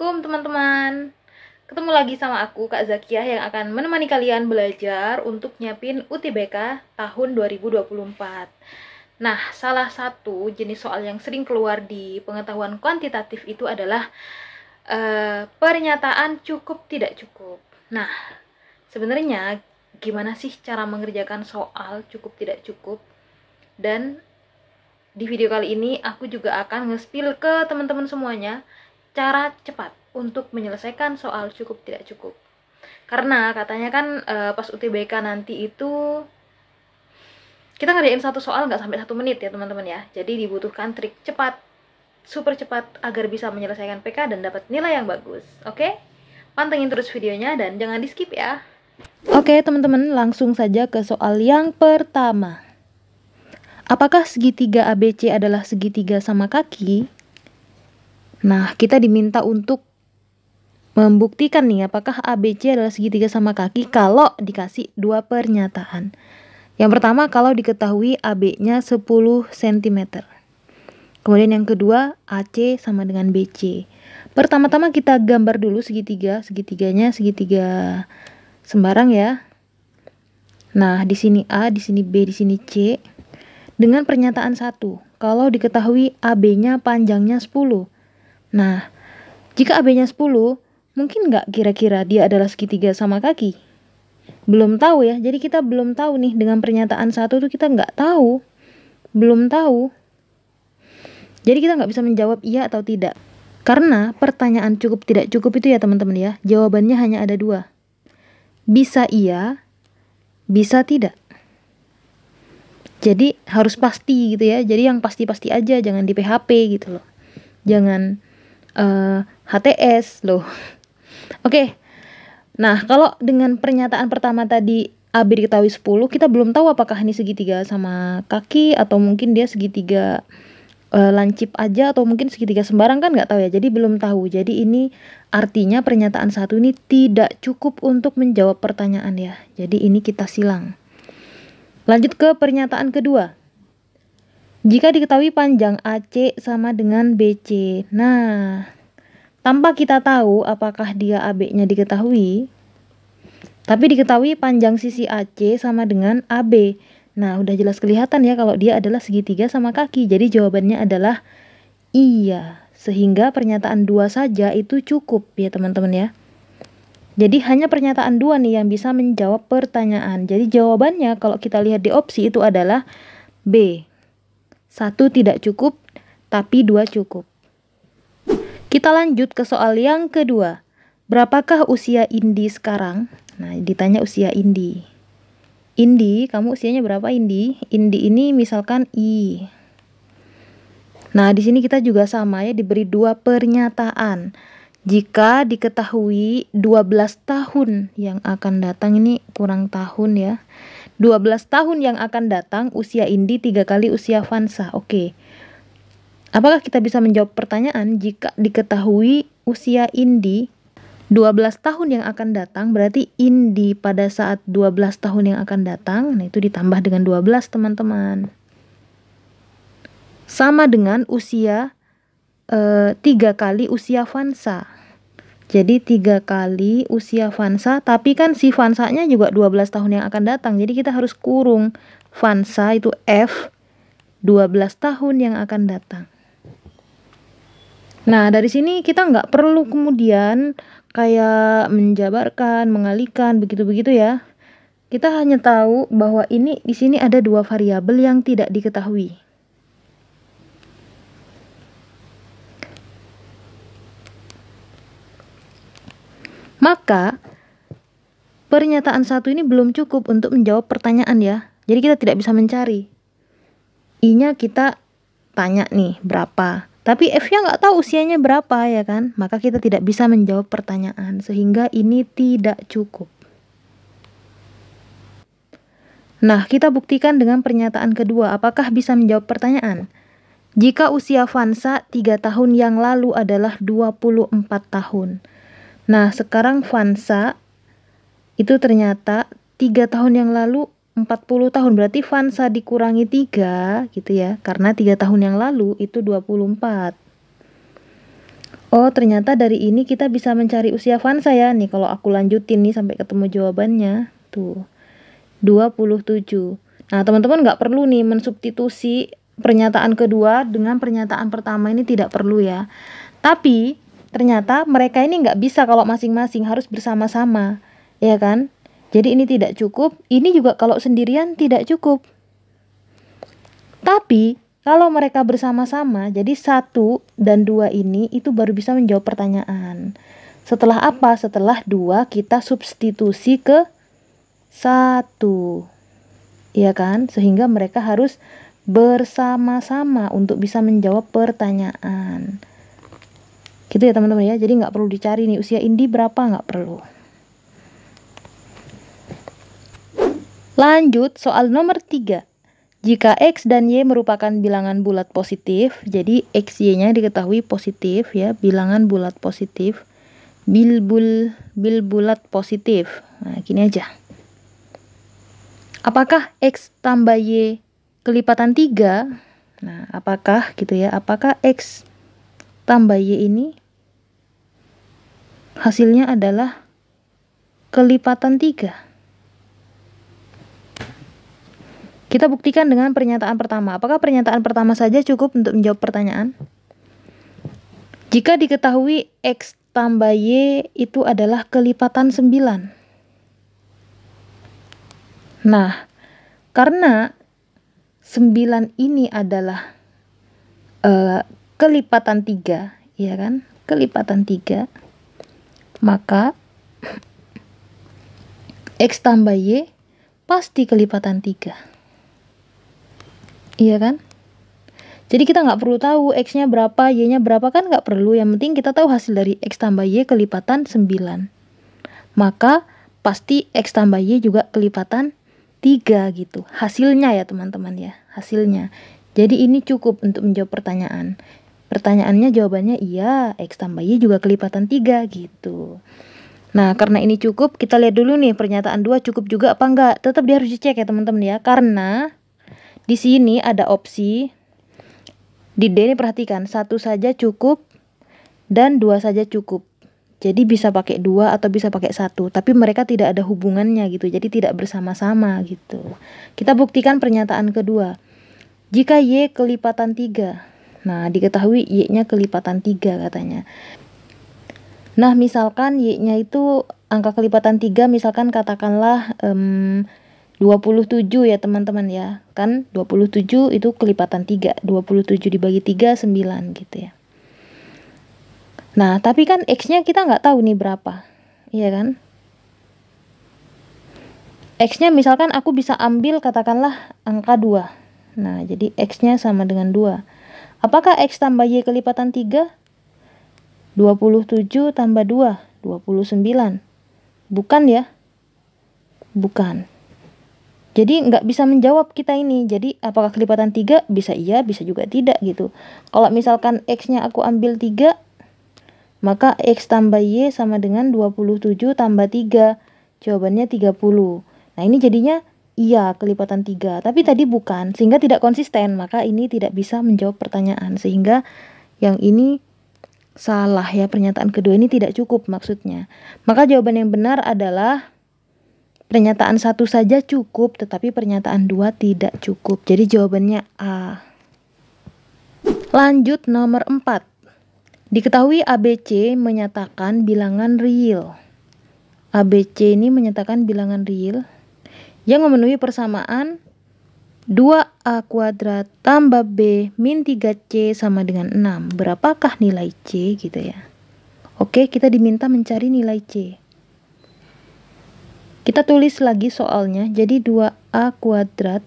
Assalamualaikum teman-teman. Ketemu lagi sama aku Kak Zakiah yang akan menemani kalian belajar untuk nyiapin UTBK tahun 2024. Nah, salah satu jenis soal yang sering keluar di pengetahuan kuantitatif itu adalah pernyataan cukup tidak cukup. Nah, sebenarnya gimana sih cara mengerjakan soal cukup tidak cukup? Dan di video kali ini aku juga akan nge-spill ke teman-teman semuanya cara cepat untuk menyelesaikan soal cukup tidak cukup. Karena katanya kan pas UTBK nanti itu kita ngerjain satu soal nggak sampai 1 menit ya teman-teman ya. Jadi dibutuhkan trik cepat, super cepat agar bisa menyelesaikan PK dan dapat nilai yang bagus. Oke? Pantengin terus videonya dan jangan di skip ya. Oke teman-teman, langsung saja ke soal yang pertama. Apakah segitiga ABC adalah segitiga sama kaki? Nah, kita diminta untuk membuktikan nih apakah ABC adalah segitiga sama kaki kalau dikasih dua pernyataan. Yang pertama, kalau diketahui AB-nya 10 cm. Kemudian yang kedua, AC sama dengan BC. Pertama-tama kita gambar dulu segitiga. Segitiganya segitiga sembarang ya. Nah, di sini A, di sini B, di sini C. Dengan pernyataan 1, kalau diketahui AB-nya panjangnya 10. Nah, jika AB-nya 10, mungkin nggak kira-kira dia adalah segitiga sama kaki? Belum tahu ya, jadi kita belum tahu nih, dengan pernyataan 1 tuh kita nggak tahu, belum tahu. Jadi kita nggak bisa menjawab iya atau tidak. Karena pertanyaan cukup tidak cukup itu ya teman-teman ya, jawabannya hanya ada 2. Bisa iya, bisa tidak. Jadi harus pasti gitu ya, jadi yang pasti-pasti aja, jangan di PHP gitu loh. Jangan HTS loh. Oke. Nah, kalau dengan pernyataan pertama tadi AB diketahui 10, kita belum tahu apakah ini segitiga sama kaki atau mungkin dia segitiga lancip aja atau mungkin segitiga sembarang, kan nggak tahu ya. Jadi belum tahu. Jadi ini artinya pernyataan 1 ini tidak cukup untuk menjawab pertanyaan ya. Jadi ini kita silang. Lanjut ke pernyataan kedua. Jika diketahui panjang AC sama dengan BC. Nah, tanpa kita tahu apakah dia AB-nya diketahui, tapi diketahui panjang sisi AC sama dengan AB. Nah, udah jelas kelihatan ya kalau dia adalah segitiga sama kaki. Jadi jawabannya adalah iya. Sehingga pernyataan 2 saja itu cukup ya teman-teman ya. Jadi hanya pernyataan 2 nih yang bisa menjawab pertanyaan. Jadi jawabannya kalau kita lihat di opsi itu adalah B. 1 tidak cukup, tapi 2 cukup. Kita lanjut ke soal yang kedua. Berapakah usia Indi sekarang? Nah, ditanya usia Indi. Indi, kamu usianya berapa Indi? Indi ini misalkan I. Nah, di sini kita juga sama ya, diberi 2 pernyataan. Jika diketahui 12 tahun yang akan datang, ini kurang tahun ya. 12 tahun yang akan datang, usia Indi 3 kali usia Vansa. Oke. Apakah kita bisa menjawab pertanyaan jika diketahui usia Indi 12 tahun yang akan datang, berarti Indi pada saat 12 tahun yang akan datang, nah itu ditambah dengan 12 teman-teman. Sama dengan usia 3 kali usia Vansa. Jadi 3 kali usia Vansa, tapi kan si Vansanya juga 12 tahun yang akan datang. Jadi kita harus kurung Vansa itu F 12 tahun yang akan datang. Nah, dari sini kita nggak perlu kemudian kayak menjabarkan, mengalihkan, begitu-begitu ya. Kita hanya tahu bahwa ini di sini ada 2 variabel yang tidak diketahui. Maka pernyataan 1 ini belum cukup untuk menjawab pertanyaan ya. Jadi kita tidak bisa mencari. I-nya kita tanya nih berapa. Tapi F-nya nggak tahu usianya berapa ya kan. Maka kita tidak bisa menjawab pertanyaan. Sehingga ini tidak cukup. Nah, kita buktikan dengan pernyataan kedua. Apakah bisa menjawab pertanyaan? Jika usia Vansa 3 tahun yang lalu adalah 24 tahun. Nah, sekarang Vansa itu ternyata 3 tahun yang lalu 40 tahun. Berarti Vansa dikurangi 3 gitu ya. Karena 3 tahun yang lalu itu 24. Oh, ternyata dari ini kita bisa mencari usia Vansa ya. Nih kalau aku lanjutin nih sampai ketemu jawabannya. Tuh, 27. Nah, teman-teman nggak perlu nih mensubstitusi pernyataan kedua dengan pernyataan pertama, ini tidak perlu ya. Tapi ternyata mereka ini nggak bisa kalau masing-masing, harus bersama-sama, ya kan? Jadi ini tidak cukup, ini juga kalau sendirian tidak cukup. Tapi kalau mereka bersama-sama, jadi 1 dan 2 ini itu baru bisa menjawab pertanyaan. Setelah apa? Setelah 2 kita substitusi ke 1. Iya kan? Sehingga mereka harus bersama-sama untuk bisa menjawab pertanyaan. Gitu ya teman-teman ya. Jadi nggak perlu dicari nih usia Indi berapa, nggak perlu. Lanjut soal nomor 3. Jika X dan Y merupakan bilangan bulat positif, jadi X, Y-nya diketahui positif ya, bilangan bulat positif, bil bulat positif. Nah, gini aja. Apakah X tambah Y kelipatan 3? Nah, apakah gitu ya, apakah X tambah Y ini hasilnya adalah kelipatan 3? Kita buktikan dengan pernyataan pertama. Apakah pernyataan pertama saja cukup untuk menjawab pertanyaan? Jika diketahui X tambah Y itu adalah kelipatan 9. Nah, karena 9 ini adalah kelipatan 3, ya kan? Kelipatan 3. Maka X tambah Y pasti kelipatan 3. Iya kan? Jadi kita nggak perlu tahu X-nya berapa, Y-nya berapa, kan nggak perlu. Yang penting kita tahu hasil dari X tambah Y kelipatan 9. Maka pasti X tambah Y juga kelipatan 3 gitu. Hasilnya ya teman-teman ya, hasilnya. Jadi ini cukup untuk menjawab pertanyaan. Pertanyaannya jawabannya iya, X tambah Y juga kelipatan 3 gitu. Nah, karena ini cukup, kita lihat dulu nih pernyataan 2 cukup juga apa enggak. Tetap dia harus dicek ya teman-teman ya, karena di sini ada opsi di D ini, perhatikan, 1 saja cukup dan 2 saja cukup. Jadi bisa pakai 2 atau bisa pakai 1, tapi mereka tidak ada hubungannya gitu. Jadi tidak bersama-sama gitu. Kita buktikan pernyataan kedua. Jika Y kelipatan 3. Nah, diketahui Y-nya kelipatan 3 katanya. Nah, misalkan Y-nya itu angka kelipatan 3, misalkan katakanlah 27 ya teman-teman ya. Kan 27 itu kelipatan 3. 27 dibagi 3, 9 gitu ya. Nah, tapi kan X-nya kita nggak tahu nih berapa. Iya kan? X-nya misalkan aku bisa ambil katakanlah angka 2. Nah, jadi X-nya sama dengan 2. Apakah X tambah Y kelipatan 3? 27 tambah 2, 29. Bukan ya? Bukan. Jadi nggak bisa menjawab kita ini. Jadi apakah kelipatan 3? Bisa iya, bisa juga tidak gitu. Kalau misalkan X-nya aku ambil 3, maka X tambah Y sama dengan 27 tambah 3. Jawabannya 30. Nah, ini jadinya iya kelipatan 3. Tapi tadi bukan, sehingga tidak konsisten. Maka ini tidak bisa menjawab pertanyaan. Sehingga yang ini salah ya, pernyataan kedua ini tidak cukup maksudnya. Maka jawaban yang benar adalah pernyataan 1 saja cukup, tetapi pernyataan 2 tidak cukup. Jadi jawabannya A. Lanjut nomor 4. Diketahui ABC menyatakan bilangan real. ABC ini menyatakan bilangan real yang memenuhi persamaan 2A kuadrat tambah B min 3C sama dengan 6. Berapakah nilai C gitu ya. Oke, kita diminta mencari nilai C. Kita tulis lagi soalnya, jadi 2A kuadrat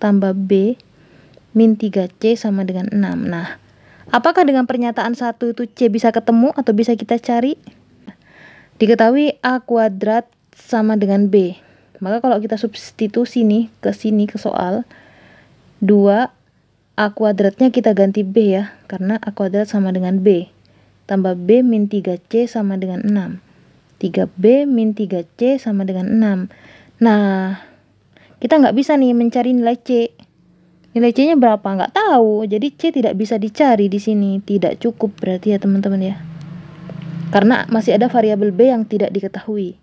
tambah B min 3C sama dengan 6. Nah, apakah dengan pernyataan 1 itu C bisa ketemu atau bisa kita cari? Diketahui A kuadrat sama dengan B. Maka kalau kita substitusi nih ke sini ke soal, 2A kuadratnya kita ganti B ya, karena A kuadrat sama dengan B. Tambah B min 3C sama dengan 6. 3B min 3C sama dengan 6. Nah, kita nggak bisa nih mencari nilai C. Nilai C-nya berapa? Nggak tahu. Jadi C tidak bisa dicari di sini. Tidak cukup berarti ya teman-teman ya. Karena masih ada variabel B yang tidak diketahui.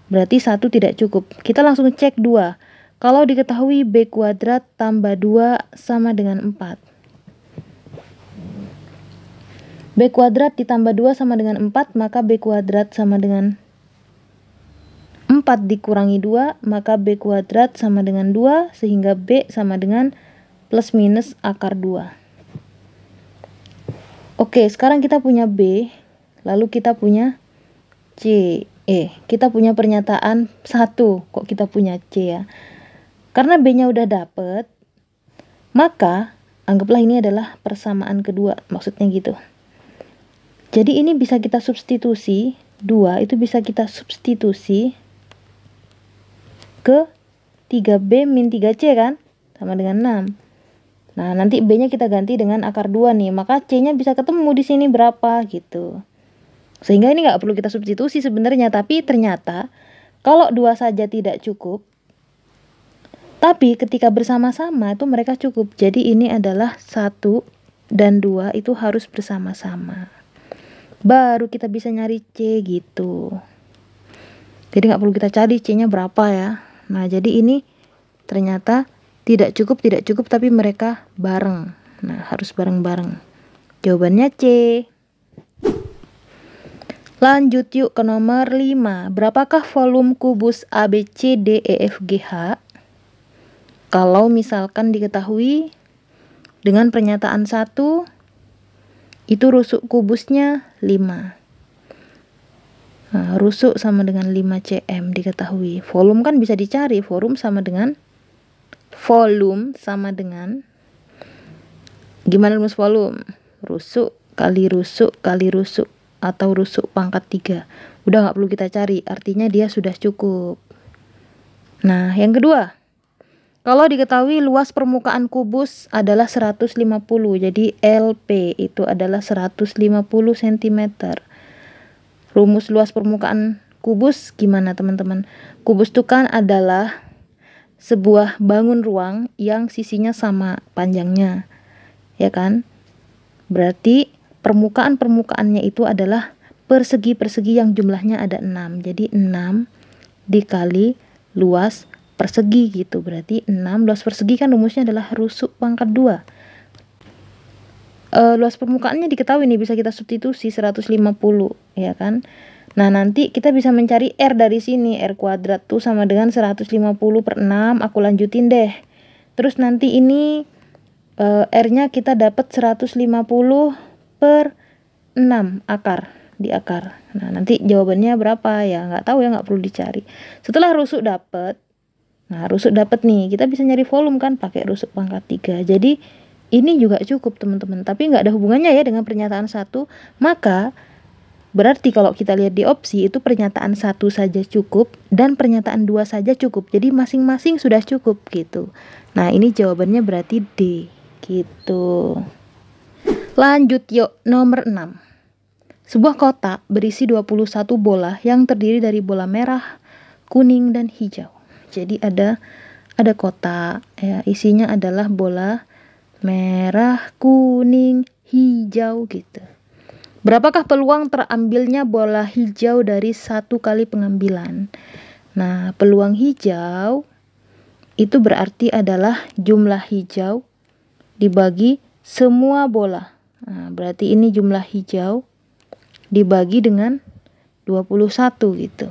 Berarti 1 tidak cukup. Kita langsung cek 2. Kalau diketahui B kuadrat tambah 2 sama dengan 4. B kuadrat ditambah 2 sama dengan 4, maka B kuadrat sama dengan 4 dikurangi 2, maka B kuadrat sama dengan 2, sehingga B sama dengan plus minus akar 2. Oke, sekarang kita punya B, lalu kita punya C. Kita punya pernyataan 1, kok kita punya C ya? Karena B-nya udah dapet, maka anggaplah ini adalah persamaan kedua, maksudnya gitu. Jadi ini bisa kita substitusi, 2 itu bisa kita substitusi ke 3B min 3C kan? Sama dengan 6. Nah, nanti B-nya kita ganti dengan akar 2 nih, maka C-nya bisa ketemu di sini berapa gitu. Sehingga ini nggak perlu kita substitusi sebenarnya, tapi ternyata kalau 2 saja tidak cukup, tapi ketika bersama-sama itu mereka cukup. Jadi ini adalah 1 dan 2 itu harus bersama-sama. Baru kita bisa nyari C gitu. Jadi nggak perlu kita cari C-nya berapa ya. Nah, jadi ini ternyata tidak cukup, tapi mereka bareng. Nah, harus bareng-bareng. Jawabannya C. Lanjut yuk ke nomor 5. Berapakah volume kubus ABCDEFGH? Kalau misalkan diketahui dengan pernyataan 1, itu rusuk kubusnya 5. Nah, rusuk sama dengan 5 cm diketahui. Volume kan bisa dicari. Volume sama dengan gimana rumus volume? Rusuk kali rusuk kali rusuk, atau rusuk pangkat 3. Udah nggak perlu kita cari, artinya dia sudah cukup. Nah, yang kedua, kalau diketahui luas permukaan kubus adalah 150, jadi LP itu adalah 150 cm. Rumus luas permukaan kubus gimana teman-teman? Kubus itu kan adalah sebuah bangun ruang yang sisinya sama panjangnya, ya kan? Berarti permukaannya itu adalah persegi-persegi yang jumlahnya ada 6. Jadi 6 dikali luas persegi gitu. Berarti 6 luas persegi kan rumusnya adalah rusuk pangkat 2. Luas permukaannya diketahui nih, bisa kita substitusi 150, ya kan? Nah, nanti kita bisa mencari R dari sini. R kuadrat tuh sama dengan 150 per 6. Aku lanjutin deh. Terus nanti ini R-nya kita dapat 150 per 6 akar. Di akar. Nah, nanti jawabannya berapa ya? Nggak tahu ya, nggak perlu dicari. Setelah rusuk dapat. Nah, rusuk dapat nih. Kita bisa nyari volume kan pakai rusuk pangkat 3. Jadi, ini juga cukup teman-teman. Tapi nggak ada hubungannya ya dengan pernyataan 1. Maka berarti kalau kita lihat di opsi itu pernyataan 1 saja cukup dan pernyataan 2 saja cukup. Jadi masing-masing sudah cukup gitu. Nah, ini jawabannya berarti D gitu. Lanjut yuk, nomor 6. Sebuah kotak berisi 21 bola yang terdiri dari bola merah, kuning, dan hijau. Jadi ada kotak ya, isinya adalah bola merah, kuning, hijau gitu. Berapakah peluang terambilnya bola hijau dari 1 kali pengambilan? Nah, peluang hijau itu berarti adalah jumlah hijau dibagi semua bola. Nah, berarti ini jumlah hijau dibagi dengan 21 gitu.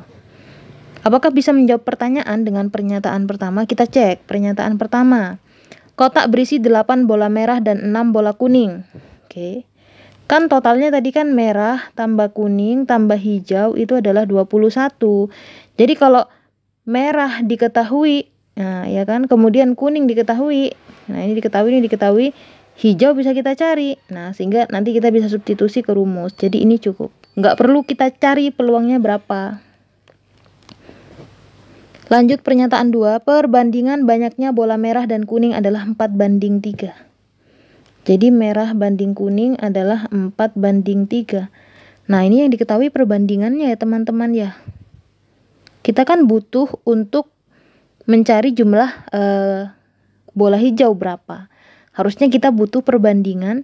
Apakah bisa menjawab pertanyaan dengan pernyataan pertama? Kita cek pernyataan pertama. Kotak berisi 8 bola merah dan 6 bola kuning. Oke. Kan totalnya tadi kan merah tambah kuning tambah hijau itu adalah 21. Jadi kalau merah diketahui, nah ya kan, kemudian kuning diketahui. Nah, ini diketahui, hijau bisa kita cari. Nah, sehingga nanti kita bisa substitusi ke rumus. Jadi ini cukup. Nggak perlu kita cari peluangnya berapa. Lanjut pernyataan 2, perbandingan banyaknya bola merah dan kuning adalah 4:3. Jadi merah banding kuning adalah 4:3. Nah, ini yang diketahui perbandingannya ya teman-teman ya. Kita kan butuh untuk mencari jumlah bola hijau berapa. Harusnya kita butuh perbandingan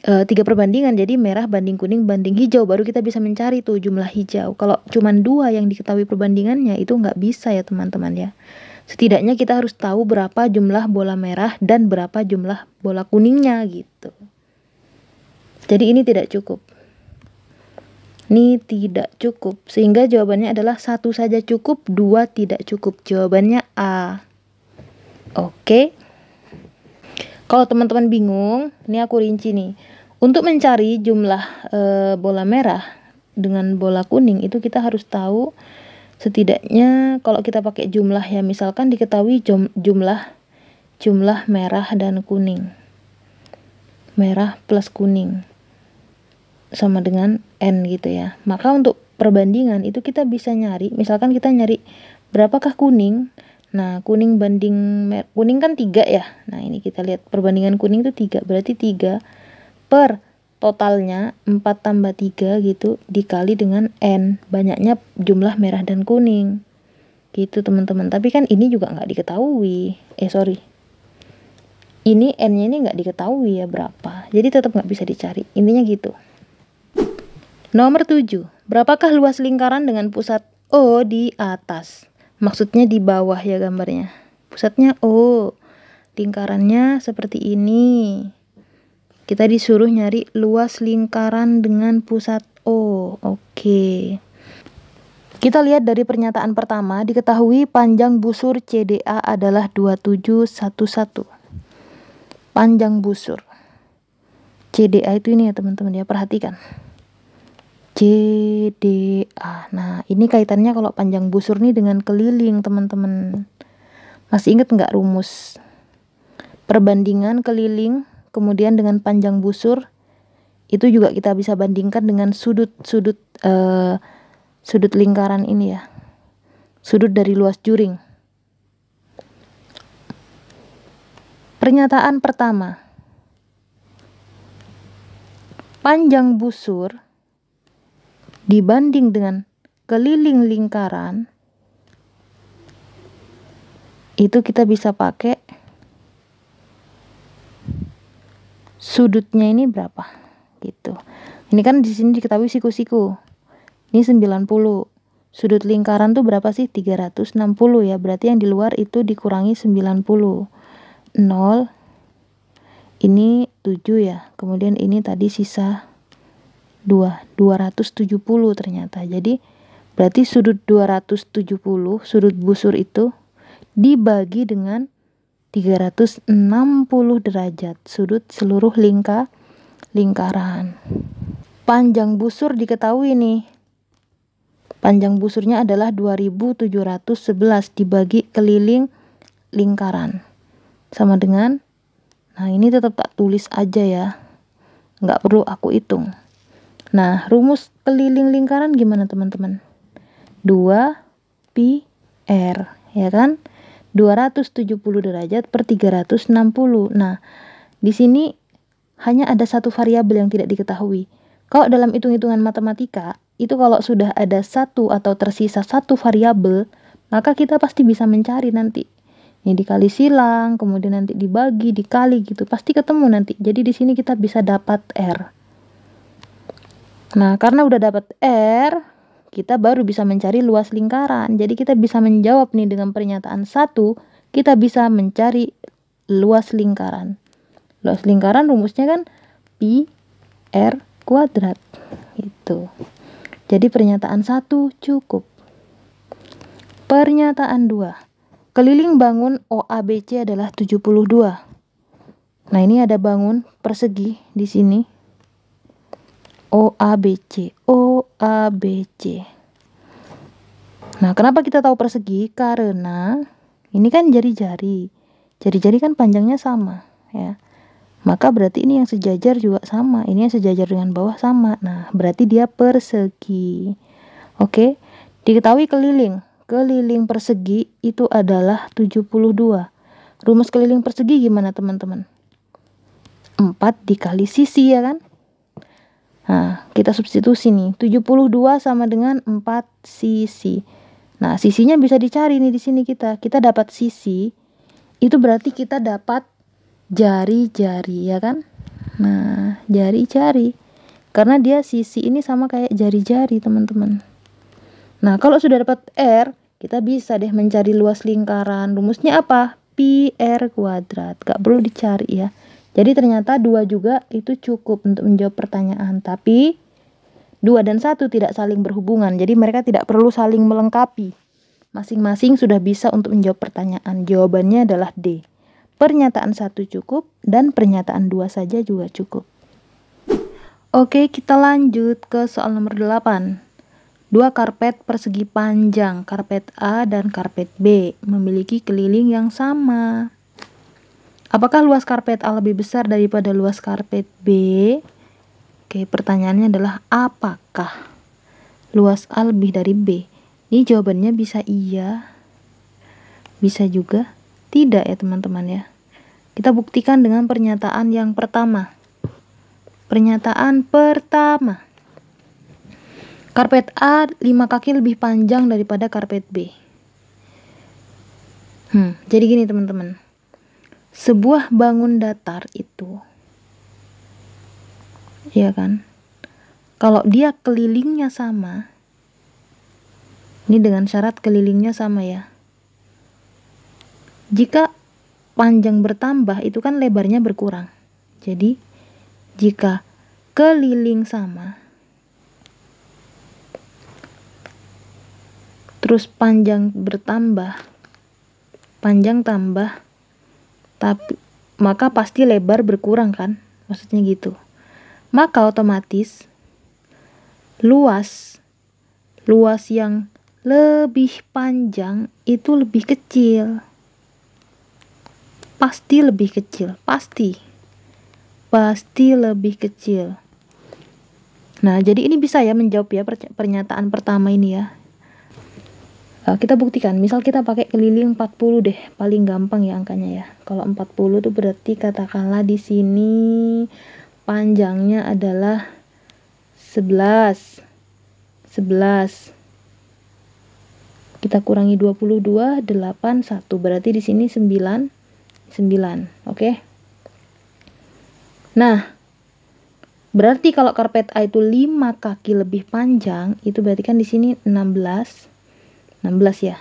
3 perbandingan, jadi merah banding kuning banding hijau, baru kita bisa mencari tuh jumlah hijau. Kalau cuman 2 yang diketahui perbandingannya itu nggak bisa ya teman-teman ya. Setidaknya kita harus tahu berapa jumlah bola merah dan berapa jumlah bola kuningnya gitu. Jadi ini tidak cukup. Ini tidak cukup, sehingga jawabannya adalah 1 saja cukup, 2 tidak cukup. Jawabannya A. Oke. Kalau teman-teman bingung, ini aku rinci nih. Untuk mencari jumlah bola merah dengan bola kuning itu kita harus tahu setidaknya kalau kita pakai jumlah ya, misalkan diketahui jumlah merah dan kuning. Merah plus kuning sama dengan N gitu ya. Maka untuk perbandingan itu kita bisa nyari, misalkan kita nyari berapakah kuning. Nah, kuning banding kuning kan 3 ya. Nah, ini kita lihat perbandingan kuning itu 3. Berarti 3 per totalnya 4 tambah 3 gitu dikali dengan N. Banyaknya jumlah merah dan kuning. Gitu teman-teman. Tapi kan ini juga nggak diketahui. Ini N-nya ini nggak diketahui ya berapa. Jadi tetap nggak bisa dicari. Intinya gitu. Nomor 7. Berapakah luas lingkaran dengan pusat O di atas? Maksudnya di bawah ya gambarnya. Pusatnya O. Lingkarannya seperti ini. Kita disuruh nyari luas lingkaran dengan pusat O. Oke. Kita lihat dari pernyataan pertama, diketahui panjang busur CDA adalah 2711. Panjang busur. CDA itu ini ya teman-teman ya, perhatikan. CDA. Nah, ini kaitannya kalau panjang busur nih dengan keliling, teman-teman. Masih ingat nggak rumus? Perbandingan keliling, kemudian dengan panjang busur, itu juga kita bisa bandingkan dengan sudut lingkaran ini ya. Sudut dari luas juring. Pernyataan pertama. Panjang busur dibanding dengan keliling lingkaran itu kita bisa pakai sudutnya ini berapa gitu. Ini kan di sini diketahui siku-siku. Ini 90. Sudut lingkaran tuh berapa sih? 360 ya. Berarti yang di luar itu dikurangi 90. 0. Ini 7 ya. Kemudian ini tadi sisa 270 ternyata. Jadi berarti sudut 270, sudut busur itu dibagi dengan 360 derajat sudut seluruh lingkaran. Panjang busur diketahui nih. Panjang busurnya adalah 2711 dibagi keliling lingkaran. Sama dengan, nah ini tetap tak tulis aja ya. Nggak perlu aku hitung. Nah, rumus keliling lingkaran gimana teman-teman? 2 pi R, ya kan? 270 derajat per 360. Nah, di sini hanya ada satu variabel yang tidak diketahui. Kalau dalam hitung-hitungan matematika, itu kalau sudah ada satu atau tersisa satu variabel, maka kita pasti bisa mencari nanti. Ini dikali silang, kemudian nanti dibagi, dikali gitu, pasti ketemu nanti. Jadi di sini kita bisa dapat R. Nah, karena udah dapat R, kita baru bisa mencari luas lingkaran. Jadi kita bisa menjawab nih dengan pernyataan 1, kita bisa mencari luas lingkaran. Luas lingkaran rumusnya kan pi R kuadrat. Gitu. Jadi pernyataan 1 cukup. Pernyataan 2. Keliling bangun OABC adalah 72. Nah, ini ada bangun persegi di sini. OABC. Nah, kenapa kita tahu persegi? Karena ini kan jari-jari. Jari-jari kan panjangnya sama, ya. Maka berarti ini yang sejajar juga sama. Ini yang sejajar dengan bawah sama. Nah, berarti dia persegi. Oke. Diketahui keliling. Keliling persegi itu adalah 72. Rumus keliling persegi gimana, teman-teman? 4 dikali sisi, ya kan? Nah, kita substitusi nih. 72 sama dengan 4 sisi. Nah, sisinya bisa dicari nih di sini kita. Kita dapat sisi. Itu berarti kita dapat jari-jari, ya kan? Nah, jari-jari. Karena dia sisi ini sama kayak jari-jari, teman-teman. Nah, kalau sudah dapat R, kita bisa deh mencari luas lingkaran. Rumusnya apa? Pi R kuadrat. Gak perlu dicari ya. Jadi ternyata 2 juga itu cukup untuk menjawab pertanyaan. Tapi 2 dan 1 tidak saling berhubungan. Jadi mereka tidak perlu saling melengkapi. Masing-masing sudah bisa untuk menjawab pertanyaan. Jawabannya adalah D. Pernyataan 1 cukup dan pernyataan 2 saja juga cukup. Oke, kita lanjut ke soal nomor 8. 2 karpet persegi panjang, karpet A dan karpet B, memiliki keliling yang sama. Apakah luas karpet A lebih besar daripada luas karpet B? Oke, pertanyaannya adalah apakah luas A lebih dari B? Ini jawabannya bisa iya, bisa juga tidak ya teman-teman ya. Kita buktikan dengan pernyataan yang pertama. Pernyataan pertama. Karpet A 5 kaki lebih panjang daripada karpet B. Jadi gini teman-teman. Sebuah bangun datar itu, ya kan? Kalau dia kelilingnya sama, ini dengan syarat kelilingnya sama ya. Jika panjang bertambah, itu kan lebarnya berkurang. Jadi, jika keliling sama, terus panjang bertambah, panjang tambah, tapi maka pasti lebar berkurang kan? Maksudnya gitu. Maka otomatis luas yang lebih panjang itu lebih kecil. Pasti lebih kecil, pasti lebih kecil. Nah, jadi ini bisa ya menjawab ya pernyataan pertama ini ya. Kita buktikan, misal kita pakai keliling 40 deh, paling gampang ya angkanya ya. Kalau 40 itu berarti katakanlah di sini panjangnya adalah 11. Kita kurangi 22, 8, 1. Berarti di sini 9. Oke. Nah, berarti kalau karpet A itu 5 kaki lebih panjang, itu berarti kan di sini 16 ya.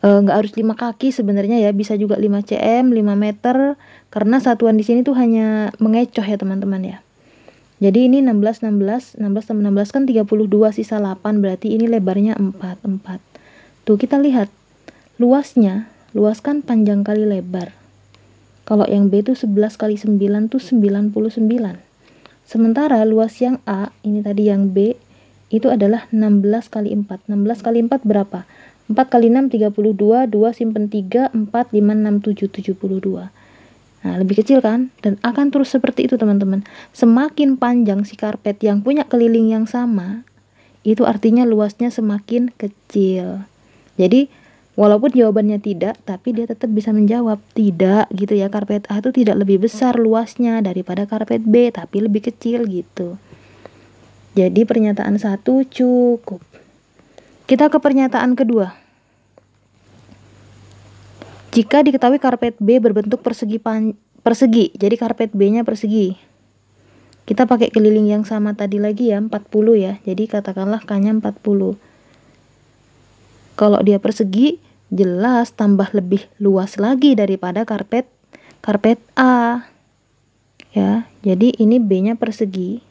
Nggak harus 5 kaki sebenarnya ya, bisa juga 5 cm, 5 meter, karena satuan di sini tuh hanya mengecoh ya teman-teman ya. Jadi ini 16 tambah 16 kan 32, sisa 8, berarti ini lebarnya 4. Tuh kita lihat, luas kan panjang kali lebar. Kalau yang B itu 11 kali 9 tuh 99. Sementara luas yang A, ini tadi yang B, itu adalah 16 kali 4. 16 kali 4 berapa? 4 kali 6, 32, 2 simpen 3, 4, 5, 6, 7, 72. Nah, lebih kecil kan? Dan akan terus seperti itu teman-teman. Semakin panjang si karpet yang punya keliling yang sama, itu artinya luasnya semakin kecil. Jadi, walaupun jawabannya tidak, tapi dia tetap bisa menjawab tidak gitu ya. Karpet A itu tidak lebih besar luasnya daripada karpet B, tapi lebih kecil gitu. Jadi pernyataan 1 cukup. Kita ke pernyataan kedua. Jika diketahui karpet B berbentuk persegi, jadi karpet B-nya persegi. Kita pakai keliling yang sama tadi lagi ya, 40 ya. Jadi katakanlah K-nya 40. Kalau dia persegi, jelas tambah lebih luas lagi daripada karpet A. Ya, jadi ini B-nya persegi.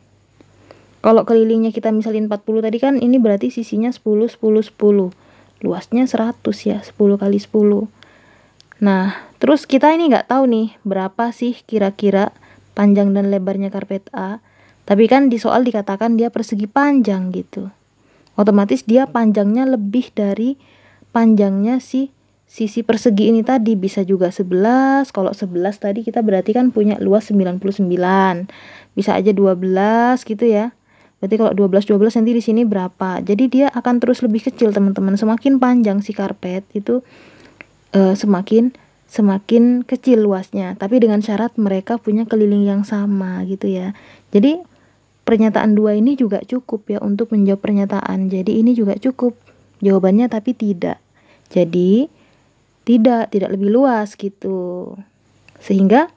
Kalau kelilingnya kita misalin 40 tadi kan, ini berarti sisinya 10, 10, 10. Luasnya 100 ya, 10 kali 10. Nah, terus kita ini nggak tahu nih berapa sih kira-kira panjang dan lebarnya karpet A. Tapi kan di soal dikatakan dia persegi panjang gitu. Otomatis dia panjangnya lebih dari panjangnya si sisi persegi ini tadi. Bisa juga 11. Kalau 11 tadi kita berarti kan punya luas 99. Bisa aja 12 gitu ya. Berarti kalau 12 nanti di sini berapa? Jadi dia akan terus lebih kecil teman-teman. Semakin panjang si karpet itu semakin kecil luasnya. Tapi dengan syarat mereka punya keliling yang sama gitu ya. Jadi pernyataan 2 ini juga cukup ya untuk menjawab pernyataan. Jadi ini juga cukup jawabannya, tapi tidak. Jadi tidak lebih luas gitu. Sehingga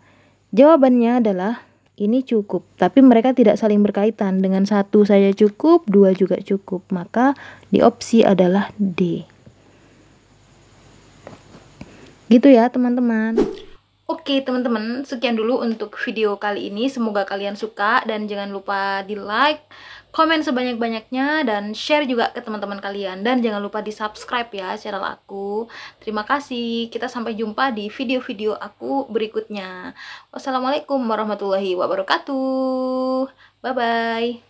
Jawabannya adalah ini cukup, tapi mereka tidak saling berkaitan. Dengan satu saja cukup, dua juga cukup. Maka di opsi adalah D. Gitu ya teman-teman. Oke teman-teman, sekian dulu untuk video kali ini. Semoga kalian suka dan jangan lupa di like, komen sebanyak-banyaknya, dan share juga ke teman-teman kalian. Dan jangan lupa di subscribe ya channel aku. Terima kasih, kita sampai jumpa di video-video aku berikutnya. Wassalamualaikum warahmatullahi wabarakatuh. Bye-bye.